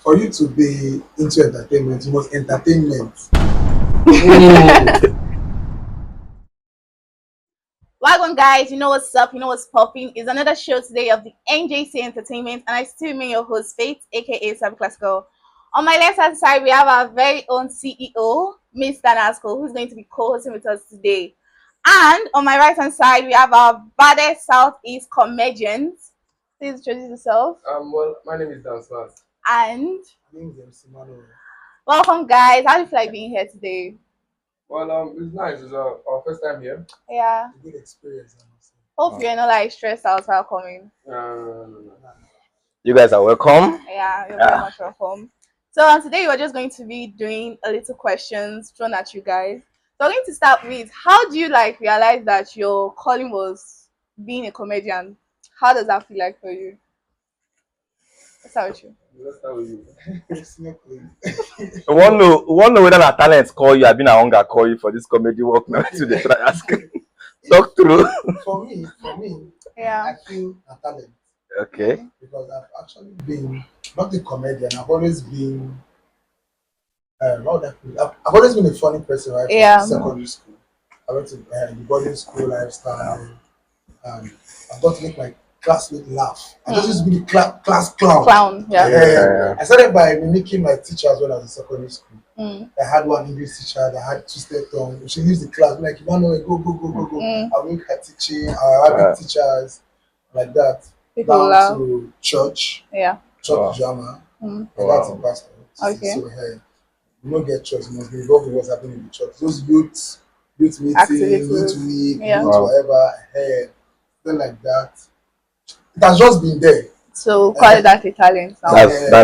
For you to be into entertainment, you must entertainment. Welcome, guys. You know what's up? You know what's popping? It's another show today of the NJC Entertainment, and I still remain your host, Faith, aka Sabi Classical. On my left hand side, we have our very own CEO, Mr. Nasco, who's going to be co-hosting with us today. And on my right hand side, we have our baddest Southeast comedians. Please introduce yourself. Well, my name is Dan Smart. And My name is MC Manuel. welcome, guys. How do you feel like being here today? Well, it's nice. It's our first time here. Yeah. It's a good experience, I must say. Hope you're not like stressed out while coming. No. You guys are welcome. Yeah, you're very much welcome. So today we're just going to be doing a little questions thrown at you guys. So we're going to start with, how do you like realize that your calling was being a comedian? How does that feel like for you? Let's start with you. Let's start with you. Simply. We want know whether our talents call you. I've been a hunger call you for this comedy work now. Today, try ask. Talk through. For me, Yeah. I feel a talent Okay. because I've actually been not a comedian. I've always been. I've always been a funny person, right? Yeah. From secondary school. I went to the boarding school lifestyle, and I've got to make my classmate laugh. I just used to be the class clown. Clown, yeah. Yeah. I started by mimicking my teachers when I was in secondary school. Mm. I had one English teacher that had twisted tongue. She leaves the class, like, Emmanuel, go. I'll make her teaching, I'll have teachers like that. People Down laugh. to church Yeah. drama. Mm. And that's a pastor. Okay. So, hey, you don't get church, you must be involved in what's happening in the church. Those youth meeting, Activities. youth week, Yeah. youth whatever, hey, something like that. It has just been there. So call it that a talent now.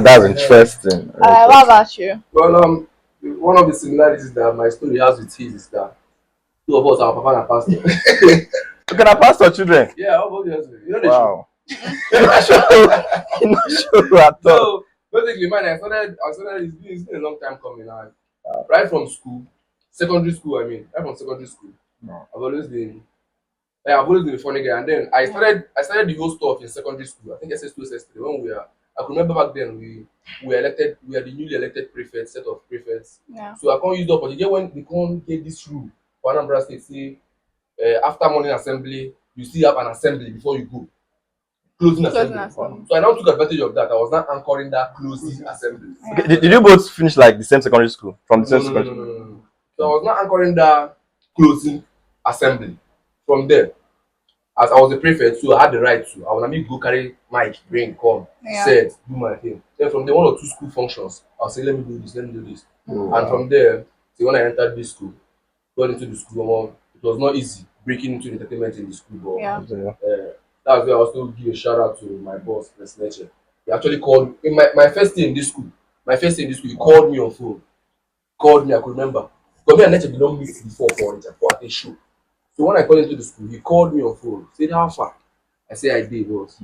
That's interesting. What about you? Well, one of the similarities that my story has with his is that two of us are papa and pastor. You can pastor children. Yeah, how about you? You know the Wow. You're not sure at all. So basically, man, I started. It's been a long time coming. Right from school, secondary school. right from secondary school, No. I've always been a funny guy. And then I started the whole stuff in secondary school. I think SS2, SS3. I could remember back then we were elected. We are the newly elected prefects, set of prefects. Yeah. So I can't use the opportunity when they can't get this rule for Anambra State. Say after morning assembly, you still have an assembly before you go. Closing assembly. So I now took advantage of that. I was not anchoring that closing assembly. Yeah. Okay, did you both finish like the same secondary school? From the same secondary school? No. So I was not anchoring that closing assembly. From there, as I was a prefect, so I had the right to. I would not go carry mic, bring, come, Yeah. set, do my thing. Then from there, one or two school functions, I'll say, let me do this. Oh, And wow. from there, so when I entered this school, got into the school, it was not easy breaking into entertainment in the school, but Yeah. that's where I also give a shout out to my boss, Mr. Leche. He actually called in my first day in this school. He called me on phone. Called me, I could remember. Because me and Leche did not meet before for a show. So when I called into the school, he called me on phone. Said, how far? I said I did, boss.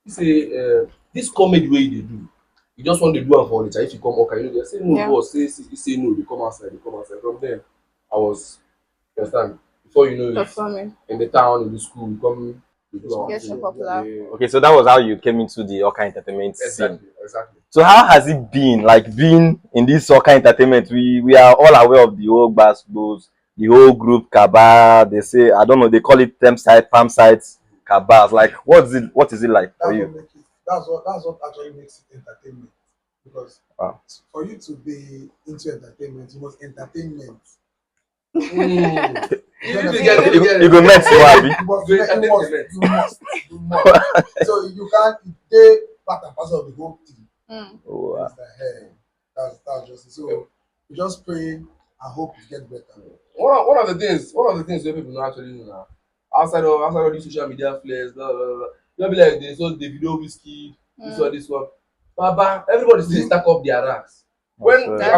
He said, this comedy way they do. You just want to do am for Onitsha. If you come Awka, you know, they say no, Yeah. boss. He say no, they come outside. From there, I was, you understand? Before you know it, Performing. in the town, in the school, we come to do our Get thing. so popular. Yeah. Okay, so that was how you came into the Awka entertainment scene. Exactly. So how has it been, like being in this Awka entertainment? We are all aware of the whole basketballs, the whole group cabal. They say, I don't know, they call it temp site, palm sites, cabals. Like what is it like for you? That's what actually makes it entertainment. Because Wow. for you to be into entertainment, you must entertainment. You go met Abi. You must. So you can't stay part and parcel of the whole thing. Mm. Oh, wow. It's like, hey, that's just it. So we just pray and hope it gets better. One of the things where people don't actually know now, outside of these social media flares, blah blah blah. Don't be like this, the video whiskey, this one. Baba, everybody still stack up their racks. I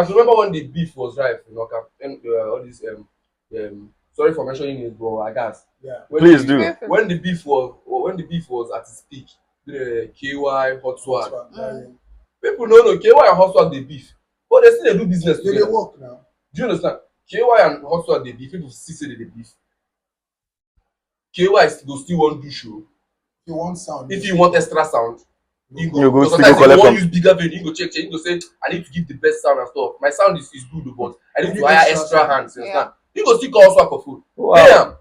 remember when the beef was rife, all this sorry for mentioning it, but I guess. Yeah. Please do. When the beef was at its peak, the KY Hot Swag. People don't know KY and Hot Swag they beef, but they still do business together. They work now. Do you understand? KY and Hot Swag they beef. People still say they beef. KY go still want do show. If you want sound. If you want extra sound, You You go because still go sometimes you collect want from. use bigger venue, you go check, you go say, I need to give the best sound and stuff. My sound is good, but I need You to need hire extra extra sound. hands. You Yeah. understand? You go still call swap for food. Wow. Damn,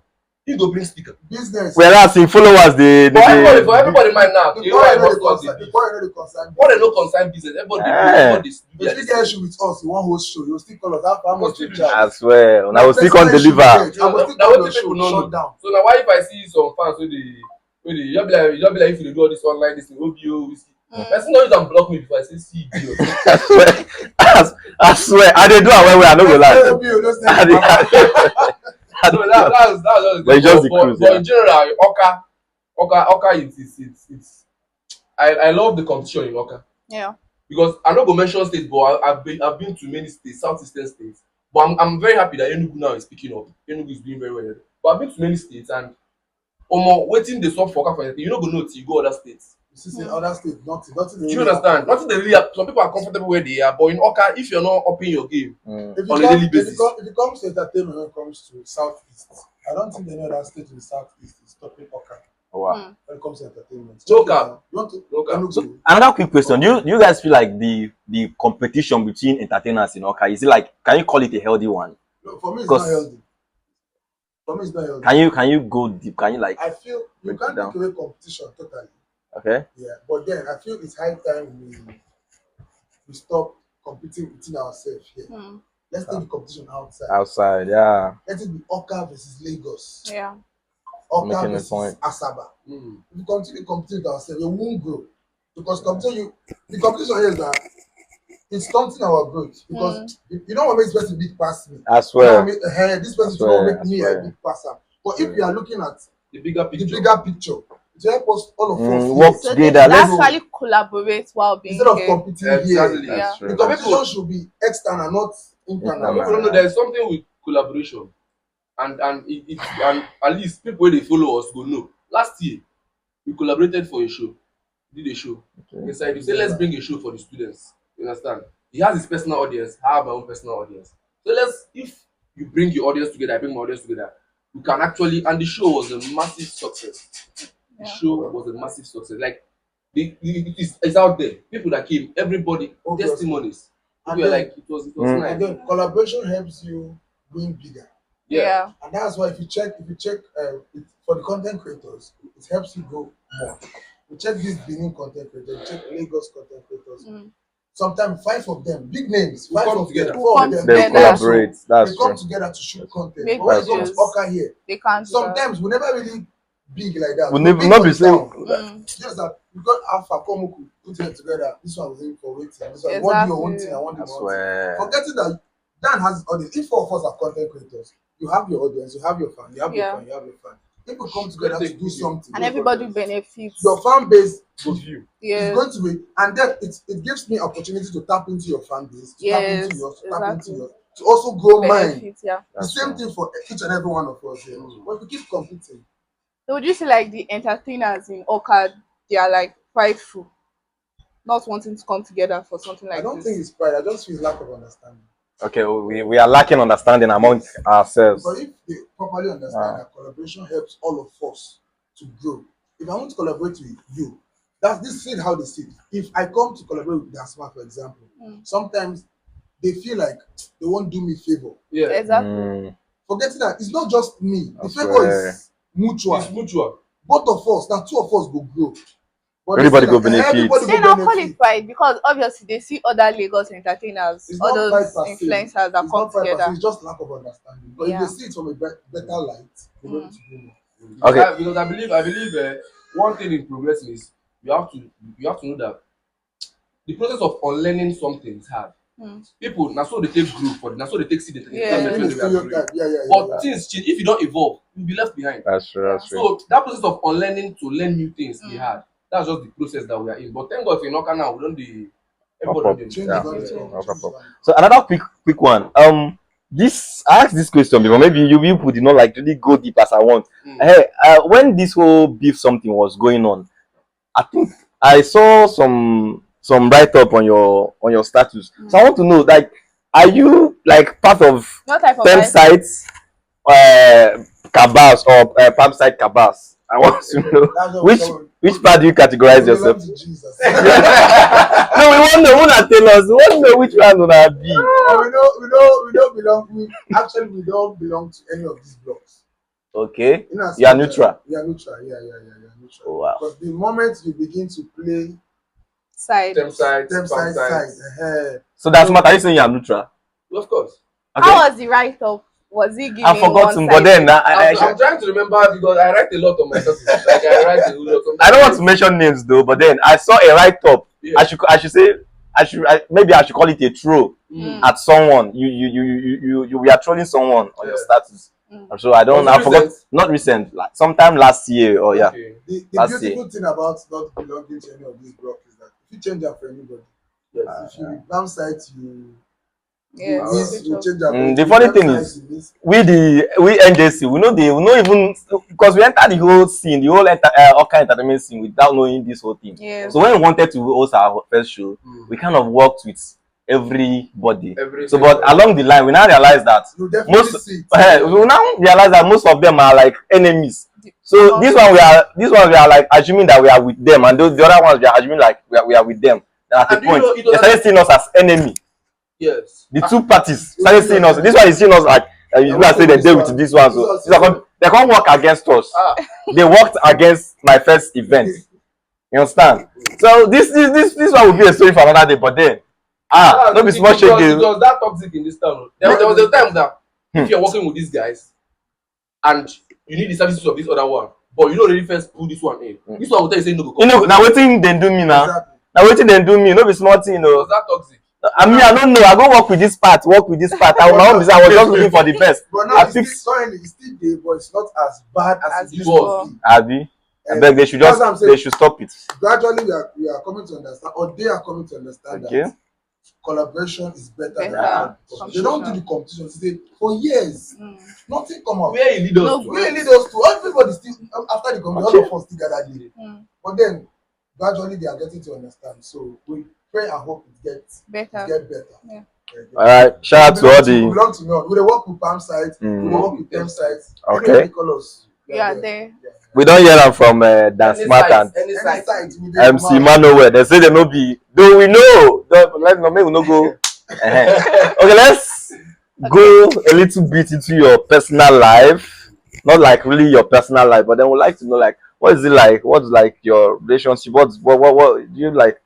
you go bring speaker. Business. Whereas in followers, For everybody mind now, The you boy know I know must the cause concern. the The beef. boy know the concern. What they no concern business, everybody Eh. everybody do If their you this get thing. issue with us, you want host show, you still call us. How much Must you you do charge? I swear, and I will still Personal come issue you deliver. get, I will still Now call what your people show, no shut know. down. So now why if I see some fans with the you just be like if you dey do all this online this thing, OBO, whiskey. Person no use am block me before I say see idiot. I swear, I swear, I dey do am well. I no go lie. I dey- I So dey- that's just But it's just the but cruise, but yeah. in general, Awka it's I love the competition in Awka. Yeah. Because I no go mention states, but I've been to many states, southeastern states. But I'm very happy that Enugu now is picking up. Enugu is doing very well. But I've been to many states and waiting the stop for Awka for anything. You no go know till you go other states. You see, say other states, nothing. Do you understand? Nothing they really some people are comfortable where they are, but in Awka, if you're not upping your game on a daily basis. If it comes to entertainment, when it comes to Southeast, I don't think any other state in the Southeast is topping Oka Wow. when it comes to entertainment. No cap. You want to No cap. Enugu? So another quick question: Do you guys feel like the competition between entertainers in Oka, is it like, can you call it a healthy one? No, for me, it's not 'Cause- healthy. For me, it's not healthy. Can you go deep? Can you like I feel you break it can't down? take away competition totally. Okay? Yeah, but then I feel it's high time we stop competing within ourselves here. Let's take the competition outside. Outside, yeah. Let it be Oka versus Lagos. Yeah. Oka Making a versus point. Asaba. If we continue competing with ourselves, we won't grow. Because the competition here is that it's stunting our growth. Because you don't want to make this person big pass me. I swear. This person I don't swear, make me I a swear. big passer. But if we are looking at The bigger the picture. bigger picture, it will help us all of us Work here. So they together. should Let's actually collaborate while being Instead of here. competing Exactly. here. Yeah. true. The Some competition should be external, not internal. People don't know there is something with collaboration, and and at least people wey dey follow us go know. Last year, we collaborated for a show, did a show. Inside you say let's bring a show for the students. You understand? He has his personal audience, I have my own personal audience. So if you bring your audience together, I bring my audience together, we can actually, and the show was a massive success. The show was a massive success. Like it's out there. People that came, everybody, Obviously. testimonies. And People were then- like it was Mm. nice. And then collaboration helps you win bigger. Yeah. And that's why if you check for the content creators, it helps you go more. You check these Benin content creators, check Lagos content creators. Sometimes 5 of them, big names, Will 5 come of together. them, 4 of Come them, They together. collaborate. That's they come true. together to shoot content. Make But when it videos. comes to Oka here, They can't do that. sometimes we never really big like that. We We never big not for be the saying town. Just that we got Alpha Komuku put it together. This one was in for waiting. This one want your own Exactly. thing. I want I the one thing. swear. Forgetting that Dan has his audience. If 4 of us are content creators, you have your audience, you have your fan, you have your Yeah. fan, you have your fan. If we come together to do something, And everybody benefits. your fan base Good view. is Yes. going to be, and then it gives me opportunity to tap into your fan base, to tap Yes, into yours, to tap exactly. into yours, to also grow mine. Benefits, yeah. The That's same true. thing for each and every one of us here. But if we keep competing, So would you say like the entertainers in Oka, they are like prideful, not wanting to come together for something like I don't this? think it's pride. I just feel lack of understanding. Okay, we are lacking understanding among ourselves. But if they properly understand that collaboration helps all of us to grow. If I want to collaborate with you, this is how they see it. If I come to collaborate with Dasma, for example, sometimes they feel like they won't do me favor. Yeah. Exactly. Forgetting that it's not just me. The I favor swear. is mutual. It's mutual. Both of us, now 2 of us go grow. But Everybody they say go that benefit. everybody Then go I'll call benefit. it pride because obviously they see other Lagos entertainers, It's not others pride per se. influencers that It's come not pride per se, together. it's just lack of understanding. But if Yeah. they see it from a better light, they're going to grow more. Okay. Because I believe one thing in progressing is you have to know that the process of unlearning something is hard. People now so they take group for now so they take seed in Yeah. when they were growing. Yeah. But things change. If you don't evolve, you'll be left behind. That's true. That's true. So that process of unlearning to learn new things is hard. That's just the process that we are in. But thank God for Inoka now, we don't the everybody don't Change dey- is going to Yeah. come. So another quick one. This I asked this question before. Maybe you people did not like really go deep as I want. Hey, when this whole beef something was going on, I think I saw some write up on your status. So I want to know, like, are you like part of What type of pen life? sites, cabals or palm side cabals? I want to know That's what which we call Which part do you categorize We belong yourself? to Jesus. No, we want to know. Who tell us? We want to know which one will be. But we don't belong. We don't belong to any of these blocks. Okay. In as You are much as- neutral. We are neutral. Yeah, you're neutral. Oh, wow. But the moment you begin to play Side. Them sides, them palm side, sides. So that's what are you saying? You are neutral? Of course. Okay. How was the write-up? Was he giving I've forgotten, but then I'm trying to remember because I write a lot on my status. Like I write a lot. I don't want to mention names though. But then I saw a write-up. Yeah. I should say maybe I should call it a troll Mm. at someone. You we are trolling someone on your Yeah. status. Mm. So I don't. Was it I forgot. recent? Not recent. Like sometime last year or yeah. Okay. The That's beautiful thing about not belonging to any of these blocks is that if you change them for anybody, Yes. if you revamp sites, Yes. you change them. The funny thing is, we NJC we know even because we entered the whole scene, the whole Awka entertainment scene without knowing this whole thing. Yes. So when we wanted to host our first show, we kind of worked with everybody. So, but along the line, we now realize that you definitely most see it. we now realize that most of them are like enemies. So this one we are like assuming that we are with them, and those the other ones we are assuming like we are with them. And at And the do you point, know- you know they started seeing us as enemy. Yes. The two parties started seeing us. This one is seeing us like you know, say they deal with this one, so they can't work against us. Ah. They worked against my first event. You understand? So this one will be a story for another day. But then, don't be small shake. It was that toxic in this town. There was a time that if you're working with these guys and you need the services of this other one, but you don't really first put this one in. This one will tell you say no. You know, now waiting they do me now. Exactly. Now waiting they do me. No be small thing, you It know. was that toxic. I mean, I don't know. I go work with this part. I my own design. I was just looking for the best. But now I it's fix. still currently it's still there, but it's not as bad as it used before. to be. Abi, I And beg they should that's what I'm just saying. they should stop it. Gradually we are coming to understand, or they are coming to understand Okay. that collaboration is better than Better. competition. They don't do the competition. They, for years, Mm. nothing come out. Where he lead us No. to. We need those two. Everybody still after the competition, all of us still gather there. Mm. But then gradually they are getting to understand. So we pray and hope it gets Better. better. Yeah. All right. Shout out to all We the. belong to none. We work with palm sites. We Mm. work with them sites. Okay. Any colors. You are there. We don't hear them from Dance Any Smart side, and any Any side. site we dey MC come out. Manuel. They say they no be. Though we know. Let me no go. Okay, let's go a little bit into your personal life. Not like really your personal life, but then we'd like to know like what is it like? What's like your relationship? What do you like?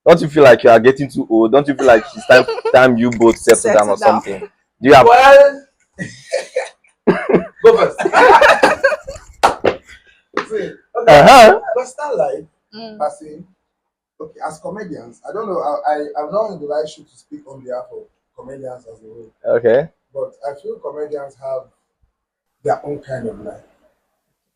Don't you feel like you are getting too old? Don't you feel like it's time you both settle down or Settle down. something? Do you have Well, go first. See, personal life. Mm. Passing. Okay, as comedians, I don't know. I'm not in the right shoe to speak on behalf of comedians as a whole, okay? but I feel comedians have their own kind of life,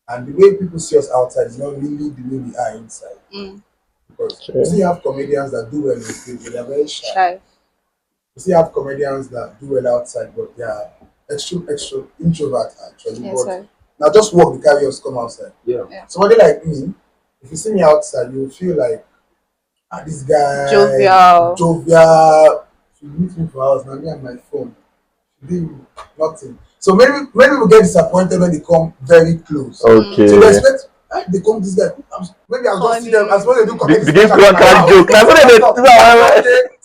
and the way people see us outside is not really the way we are inside. Mm. Because you see, you have comedians that do well on stage, but they're very shy. Shy. You see, you have comedians that do well outside, but they are extra introvert actually. Yes, but sir. now just walk the carriers come outside. Yeah. Somebody like me, if you see me outside, you will feel like this guy Jovial. If you meet me for hours, now me and my phone. Do nothing. So many people get disappointed when they come very close. Okay. So they expect they come this guy. Maybe I'll just see them as well they do comedy. Begin to crack joke. Now, so they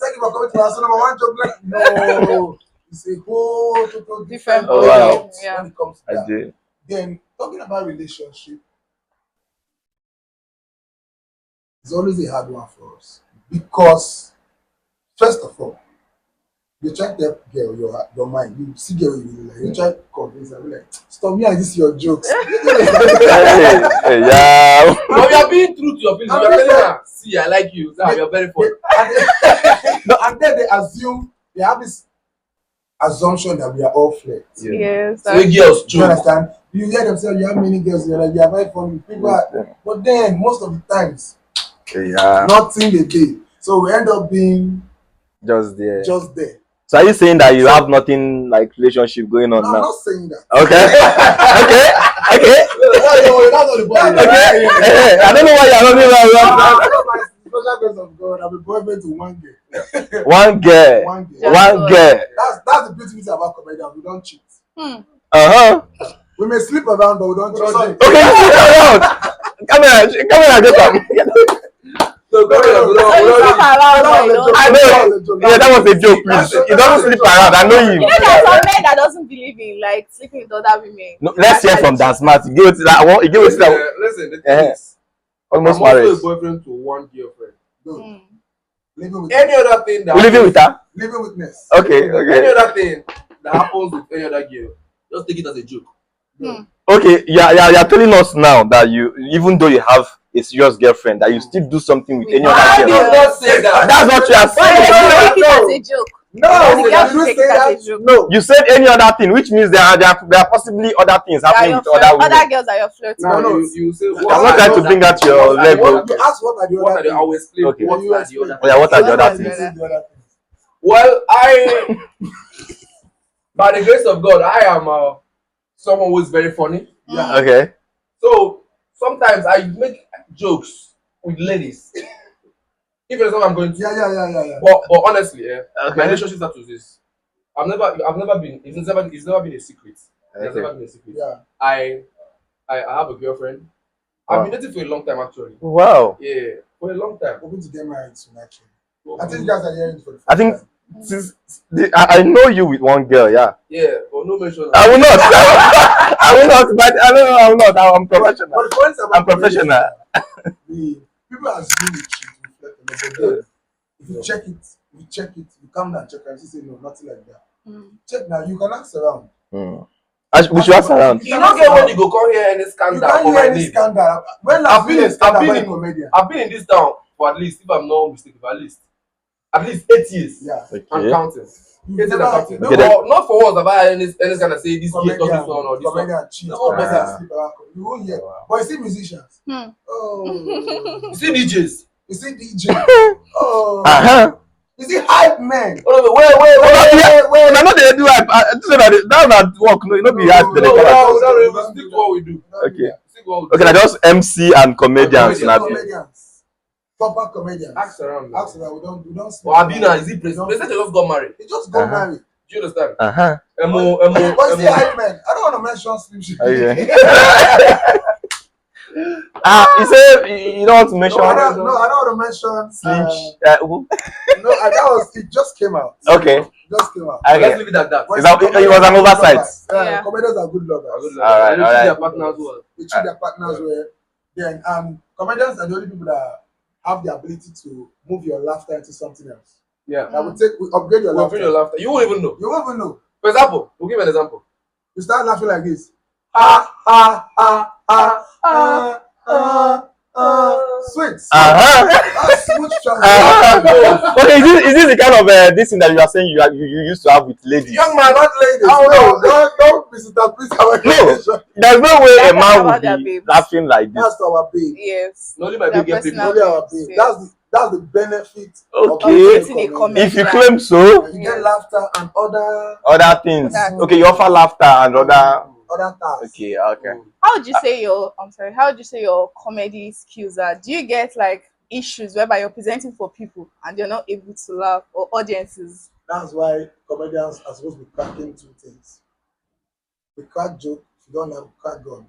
Thank you for coming to our number one joke. Like, no, it's a whole total different Oh, wow. audience Yeah. when it comes to I that. did. Then talking about relationship, it's always a hard one for us because first of all, you try to tell girl your mind. You see girl you really like. You try to convince her. Like, stop me and this your jokes. Hey, yeah. But you are being true to your feelings. You are telling her, see, I like you. Now you are very funny. And then they assume they have this assumption that we are all flirts. Yes. So we girls Do you joke. understand? You hear them say you have many girls, you're like, you are very funny. People are, but then most of the times, Yeah. nothing they do. So we end up being Just there. just there. So are you saying that you have nothing like relationship going on No, I'm now? not saying that. Okay. Okay. That's not the point. Okay. I don't know why you're not By special grace of God, I'm a boyfriend to one girl. one girl. One girl. One girl. That's the beauty about comedians. We don't cheat. Hmm. Uh-huh. We may sleep around, but we don't cheat. Sorry. Okay, you sleep around. get up. No, go ahead. We So you don't sleep around, but you don't. I know. Yeah, that was a joke, please. He doesn't sleep around. I know him. You know, there are some men that doesn't believe in like sleeping with other women. No, let's hear from Dan Smart. He gave it that one. He gave it that Listen, the thing is, almost I'm also married. a boyfriend to one girlfriend. Good. Mm. Living with Any other thing that You living with her? living witness. Okay, any okay. other thing that happens with any other girl, just take it as a joke. Hmm. Okay, you're telling us now that you, even though you have a serious girlfriend, that you still do something with any I other did girl. not say that. That's what you are But they saying. should take it as a joke. No, The girl you should take say it as that. a joke. No. You said any other thing, which means there are possibly other things That happening your with other women. other girls that you're flirting Now with. you say I'm I'm not trying to bring out your level. You ask what are the What other are the? I things? will explain. Okay. What You are the explain. other? Oh, yeah, what are the What other are the things? other- The other things. Well, by the grace of God, I am someone who is very funny. Yeah. Okay. So sometimes I make jokes with ladies. If it's what I'm going to. Yeah. But honestly, my Okay. relationship status is this. I've never been. It's never been a secret. It's Okay. never been a secret. Yeah. I have a girlfriend. Wow. I've been dating for a long time actually. Wow. Yeah, for a long time. Hoping to get married soon, actually. I think you guys are hearing it for the first I think time. I know you with one girl, yeah. Yeah, but no mention. I will not. I will not, but I will not. I'm professional. But the point about I'm professional. The people assume it should reflect on the body. If you check it, you come down, check and you say no, nothing like that. Check now, you can ask around. We should ask around. You don't get when you go come here any You scandal can't for hear my any name. scandal. When I've last been been a in- scandal I've been by a in- comedian? I've been in this town for at least, if I'm not mistaken, for at least 8 years. Yeah. And Okay. counting. You 8 years and never- counting. you Okay, know But not for once have I had any kind of say this girl talk comedian, this one or this one. comedian cheat, No, comedian but- sleep around. You won't hear. Wow. But you see musicians. Hmm. Oh. You see DJs. You see DJ. Oh. You see hype men. Oh, no, wait. I know they do. I say that not work. No, you know be No, hard. no, They No, call no, it. we don't stick to what we do. Okay. Stick to what we Okay, do. now just MC and comedians. Comedian. Now, Comedians. Proper comedians. Ask around. Ask that we don't Or Abina, is he We president? don't- President just got married. He just got Uh-huh. married. Do you understand? Mo. But you see hype men. I don't want to mention Slim Shady. Okay. He said you don't want to mention. No, I don't want to mention Slim. Who? no, that was it. Just came out. Okay. It just came out. Let's Okay. leave it at that. But Is that- comedians it was an are good oversight. lovers. Yeah. Comedians are good lovers. Alright, They treat alright. their partner as well. They treat their partners well. Then comedians are the only people that have the ability to move your laughter into something else. Yeah. That we upgrade your We'll laughter. bring your laughter. You won't even know. You won't even know. For example, we'll give an example. You start laughing like this. Ha ha ha ha sweet. That's smooth transition. Okay, is this the kind of this thing that you are saying you used to have with ladies? Young man, Not ladies. Oh, No, don't misinterpret our No. conversation. There's no way a That's man about would their be babes. laughing like this. That's our babe. Yes. only my Their big get personal people. Only our babe. babes, That's the benefit Okay. of Dating a comedy. If you claim so, You get laughter and other things. Other Okay, you offer laughter and other. tasks. Okay, okay. How would you say your how would you say your comedy skills are? Do you get like issues whereby you're presenting for people and you're not able to laugh, or audiences? That's why comedians are supposed to be cracking two things. We crack joke, if you don't have crack gun.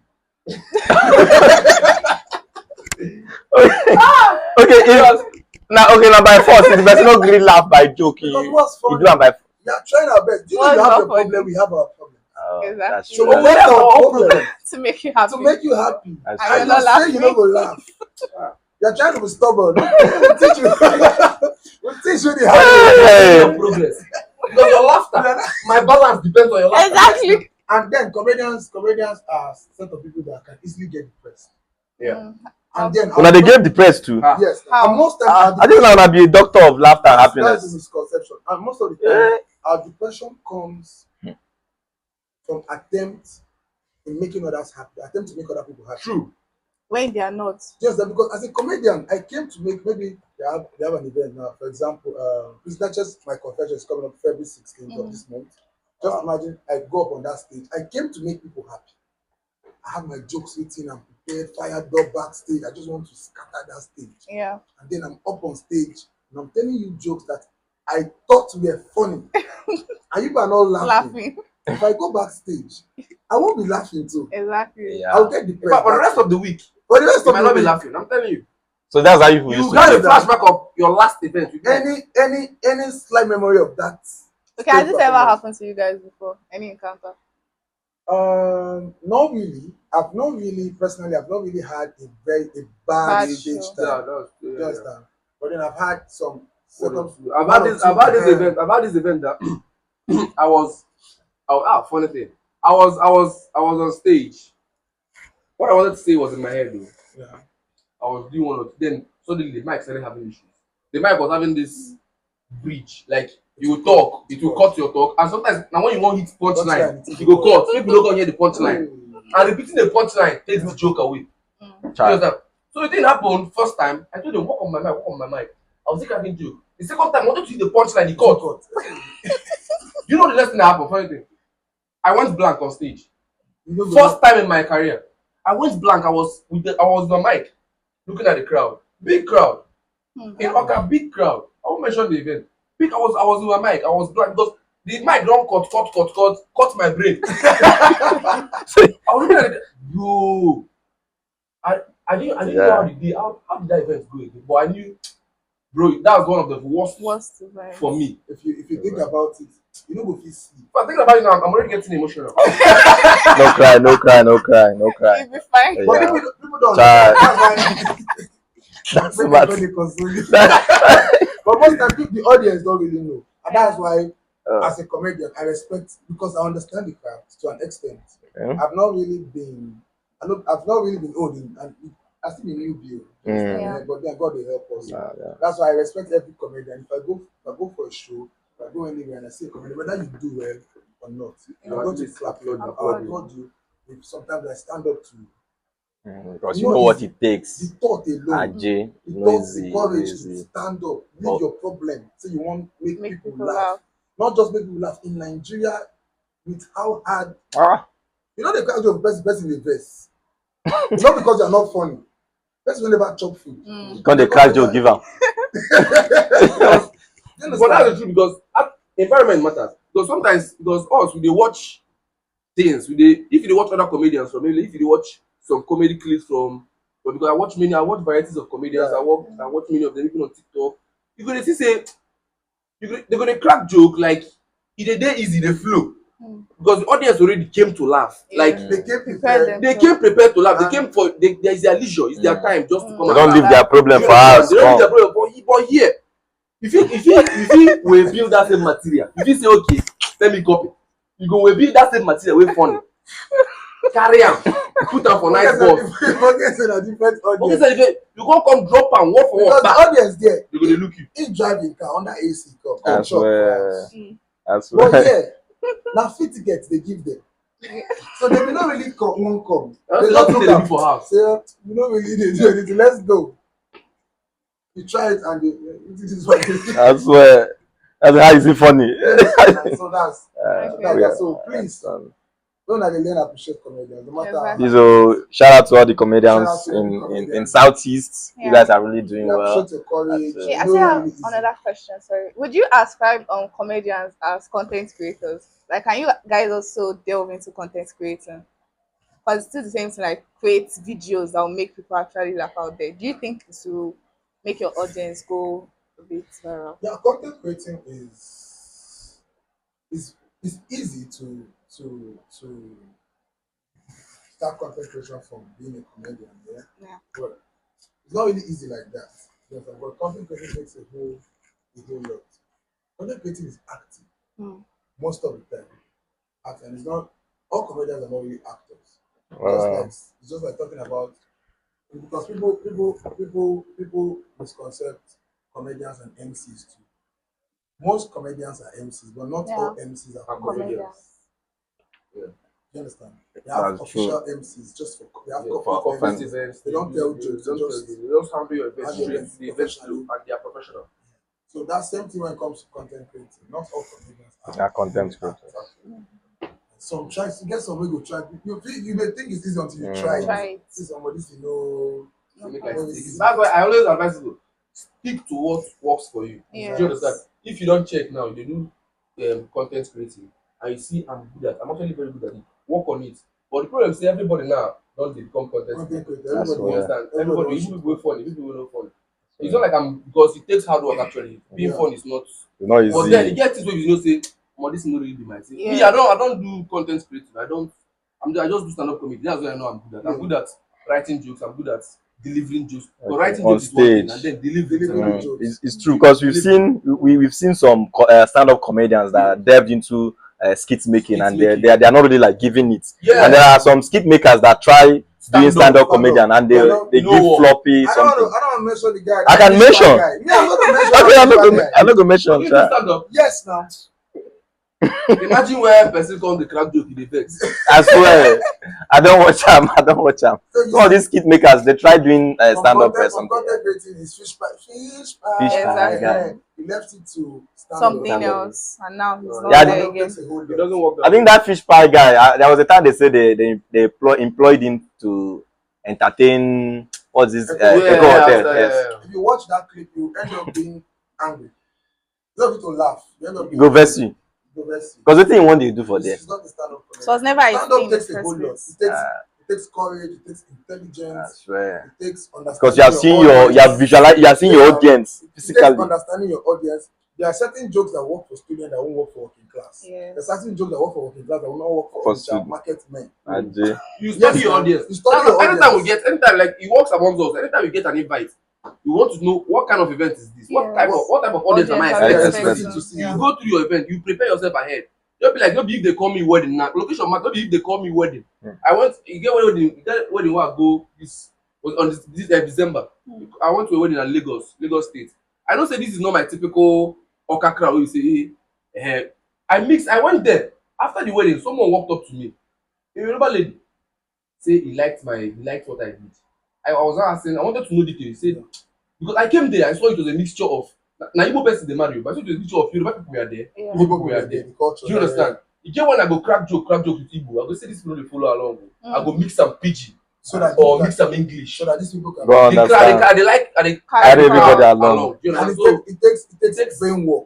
Okay, now by force, if the person not really laugh by joke, Because you what's do funny? them by. We are trying our best. Do you know What's you have not a problem? funny? We have our problem. That's Exactly. So true. we make our problem To make you happy. to make you happy. That's And true. you're And not you say laughing. you don't go laugh. You're trying to be stubborn. We'll teach you. We'll teach you the hard way. Hey. Your progress. Because your laughter, my balance depends on your laughter. Exactly. And then comedians are a set of people that can easily get depressed. Yeah. And then Now they get depressed too. yes. How? And most times I think now be a doctor of laughter and that's the happiness. misconception. And most of the time, our depression comes from attempts in making others happy, attempt to make other people happy. True. When they are not. Just that because as a comedian, I came to make maybe they have an event now. For example, it's not just my confession is coming up February 16th of this month. Just imagine I go up on that stage. I came to make people happy. I have my jokes written and prepared, fired up backstage. I just want to scatter that stage. Yeah. And then I'm up on stage and I'm telling you jokes that I thought were funny. And you are not laughing. Laughing. If I go backstage, I won't be laughing too. Exactly. Yeah. I'll get depressed. But for the rest of the week, But the rest You of might not be the laughing. I'm telling you. So that's how you You used to got do a it. flashback of your last event. You get. any slight memory of that. Okay, has this ever performance. happened to you guys before? Any encounter? Not really. I've not really personally. I've not really had a bad Bad stage show. Yeah, time. that's You yeah. understand? But then I've had some One or circum. two. I've one had or this. two, I've had this eh, event. I've had this event that I was. Funny thing. I was on stage. What I wanted to say was in my head though. Yeah. I was doing one of then suddenly the mic started having issues. The mic was having this bridge, like you will talk, it will cut your talk, and sometimes now when you want hit punchline, Punchline, you go cut. People don't go hear the punchline, and repeating the punchline takes the joke away. You Child. understand? So the thing happened first time. I told them work on my mic, work on my mic. I was still cracking joke. The second time I wanted to hit the punchline, he cut. You know the next thing that happened? Funny thing. I went blank on stage. First time in my career, I went blank. I was on my mic, looking at the crowd, big crowd. In Awka, big crowd. I won't mention the event. Big, I was with my mic. I was blank because the mic don't cut my brain. I was looking at it. Yo, I didn't know how did that event go again. But I knew, bro, that was one of the worst Worst event. for me. If you think about it, you know go fit sleep. But thinking about it now, I'm already getting emotional. No cry, no cry, no cry, no cry. You'll be fine. But Yeah. people don't Child. understand. That's That's why bad. they console you. But most time the audience don't really know, and that's why as a comedian I respect because I understand the craft to an extent. Yeah. I've not really been I've not really been old and I still be new build. Yeah. But then God will help us. Yeah. That's why I respect every comedian. If I go for a show, if I go anywhere and I see a comedian, whether you do well or not, I'm going to clap you. I will applaud you. If sometimes I stand up to Because you know what it the takes. thought alone, Ajay, the no thought, the easy, courage to easy. stand up, leave But- your problem, so you want make Make people laugh. Not just make people laugh. In Nigeria, with how hard Ah, you know the kind of person in the verse. Not because you're not funny. Person will never chop food. because they crack joke, give am. You But that's the understand? truth because environment matters. Because sometimes because us we dey watch things, if you dey watch other comedians from maybe if you dey watch some comedy clips from but because I watch varieties of comedians, Yeah. I watch many of them even on TikTok. You go dey see say they go dey crack joke like e dey easy, dey flow. Because the audience already came to laugh. Yeah. Like They came Prepare prepared. they came prepared to laugh. They And- came for there is their leisure, it's their time just to come They and don't laugh. leave their problem You for understand? us. They don't leave their Come. problem. But here, if we build that same material, if you say okay, let me copy, you go we build that same material wey funny, carry am, put am for nice box. Forget say na different Okay, audience. so if you come drop am word for Because word the back, audience there, they go dey look you. he drive in car under AC come I chop swear. fries. I But swear. yeah, na free ticket they give them. So they will not really won't come. That's They the just thing look they at do for house. say, you know really dey do anything. Let's go. You try it and this is what it is. I swear. That's how is it funny? So that's Okay. so please don't let learn appreciate comedians. No matter Exactly. So shout out to all the Shout comedians out to all the in comedians. Southeast. You Yeah. guys are really doing we well. appreciate your courage. That's Okay, I You still know, have really easy. another question. Sorry, would you ascribe comedians as content creators? Like, can you guys also delve into content creating? Because it's still the same thing. Like, create videos that will make people actually laugh out there. Do you think this will make your audience go a bit viral? Yeah, content creating is easy to start content creation from being a comedian, yeah. Yeah. But it's not really easy like that. Yes, but content creating takes a whole lot. Content creating is acting most of the time. Acting is not all comedians are not really actors. It's just like talking about because people misconcept comedians and MCs too. Most comedians are MCs, but not all MCs are comedians. Comedians. You understand? They have That's official true. MCs just for they have For corporate corporate MCs. events, They don't tell jokes. They They just handle your event handle straight. events The event professionally. flow and they are professional. So that same thing when it comes to content creating. Not all comedians Yeah, content creators. Some try to get some way go try. You may think it's easy until you try Try it. it. See somebody you know. To make Okay. like stick. That's why I always advise people stick to what works for you. Yes. Do you understand? If you don't check now, you do content creating and you see I'm actually very good at it. Work on it. But the problem is everybody now don't they become content Content creator. creator. That's Everybody You why. wants. understand? Everybody Everybody, wants even to people do funny, content. people who not funny. It's not like I'm because it takes hard work actually. Being Yeah. fun is not. It's not But then it easy. gets this way you know say, "Omo, this is not really my thing." Me, Yeah. I don't do content creative. I just do stand-up comedy. That's what I know I'm good at. I'm Yeah. good at writing jokes. I'm good at delivering jokes. But Okay. writing On jokes is one thing, and stage. then delivering is Delivering another the one. jokes. It's true because Delivering. we've seen some stand-up comedians that delved into skit making, Skit and making. they are not really like giving it. Yeah. And there are some skit makers that try doing Stand up. stand-up Stand up. comedian, and But no, they No give work. floppy I don't want to. something. I don't want to mention the guy. I That can fish fry mention. guy. Me, I'm not gonna mention Okay, that I'm fish not fry gonna guy. I'm not gonna So mention. you do stand up. Yes, now. Imagine where person come the crack joke in the vex. I swear, I don't watch them. I don't watch them. So you Some of see, these skit makers they try doing stand-up or from something. content creating is fish fry. Fish Fish fry. fry Exactly. He left it to stand up. Something Stand-up. else, and now he's Yeah, not Yeah, there Stand up again. takes a whole It lot. doesn't work that I think way. that fish pie guy. There was a time they said they employed him to entertain. What's this? Echo Hotel. Echo Yeah, Hotel. after, Yes. yeah. If you watch that clip, you end up being angry. You don't need to laugh. You end up being Go verse angry. you. Go verse you. Because the thing what they do for This them. is not the stand up So it was never a Stand thing up in the takes a first whole lot. place. It takes courage, it takes I intelligence, swear. it takes understanding. Because you have seen you have visualized, you have seen your audience It takes physically. understanding your audience. There are certain jokes that work for students that won't work for working class. Yes. There are certain jokes that work for working class that will not work For for student. market men. Ajay. You study Yes, your man. audience. You study your Anytime we audience. get, anytime like he works amongst us, anytime we get an invite, you want to know what kind of event is this? What type Yes. of audience am I Audience are we expecting expecting to see? to see? You Yeah. go through your event, you prepare yourself ahead. Don't be like, don't be if they call me wedding now. Location mark, don't be if they call me wedding. I went, you get wedding where I go this was on this December. I went to a wedding at Lagos State. I don't say this is not my typical Awka crowd where you say, hey, I went there. After the wedding, someone walked up to me. A Yoruba lady say he liked what I did. I was asking, I wanted to know details. He said, because I came there, I saw it was a mixture of na Igbo person dey marry, but I saw it was a mixture of Yoruba people were there, Yeah. Igbo people were there. The culture. Do you understand? You get when I go crack joke with Igbo, I go say these people no dey follow along. I go mix some pidgin So that or mix some English. so that these people can. Go The crowd, understand. they like, and they Carry carry everybody crowd along. Do you And understand? So it takes brain work.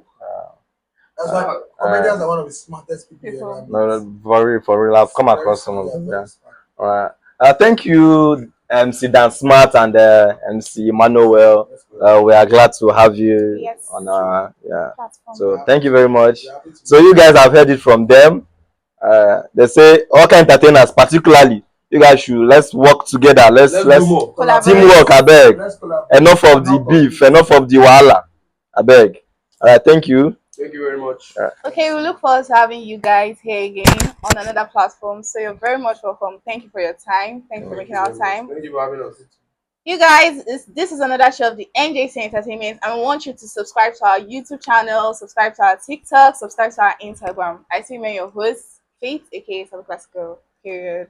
That's why uh, comedians are one of the smartest people People. ever. No, for real. I've come Very across some smart, of them. very Yeah. smart. All right. Thank you, MC Dan Smart and MC Emmanuel. We are glad to have you Yes. on our Platform. So thank you very much. We're happy to So you guys have heard it from them. They say all kind entertainers, particularly you guys should let's work together. Let's do more. Collaborate. teamwork. I beg. Let's collaborate. Enough of the beef. Enough of the wahala. I beg. All right. Thank you. Thank you very much. Okay, we look forward to having you guys here again on another platform. So you're very much welcome. Thank you for your time. Thank you for making our time. Thank you for having us. You guys, this is another show of the NJC Entertainment, and we want you to subscribe to our YouTube channel, subscribe to our TikTok, subscribe to our Instagram. I see you, your host, Faith, aka Classical. Period.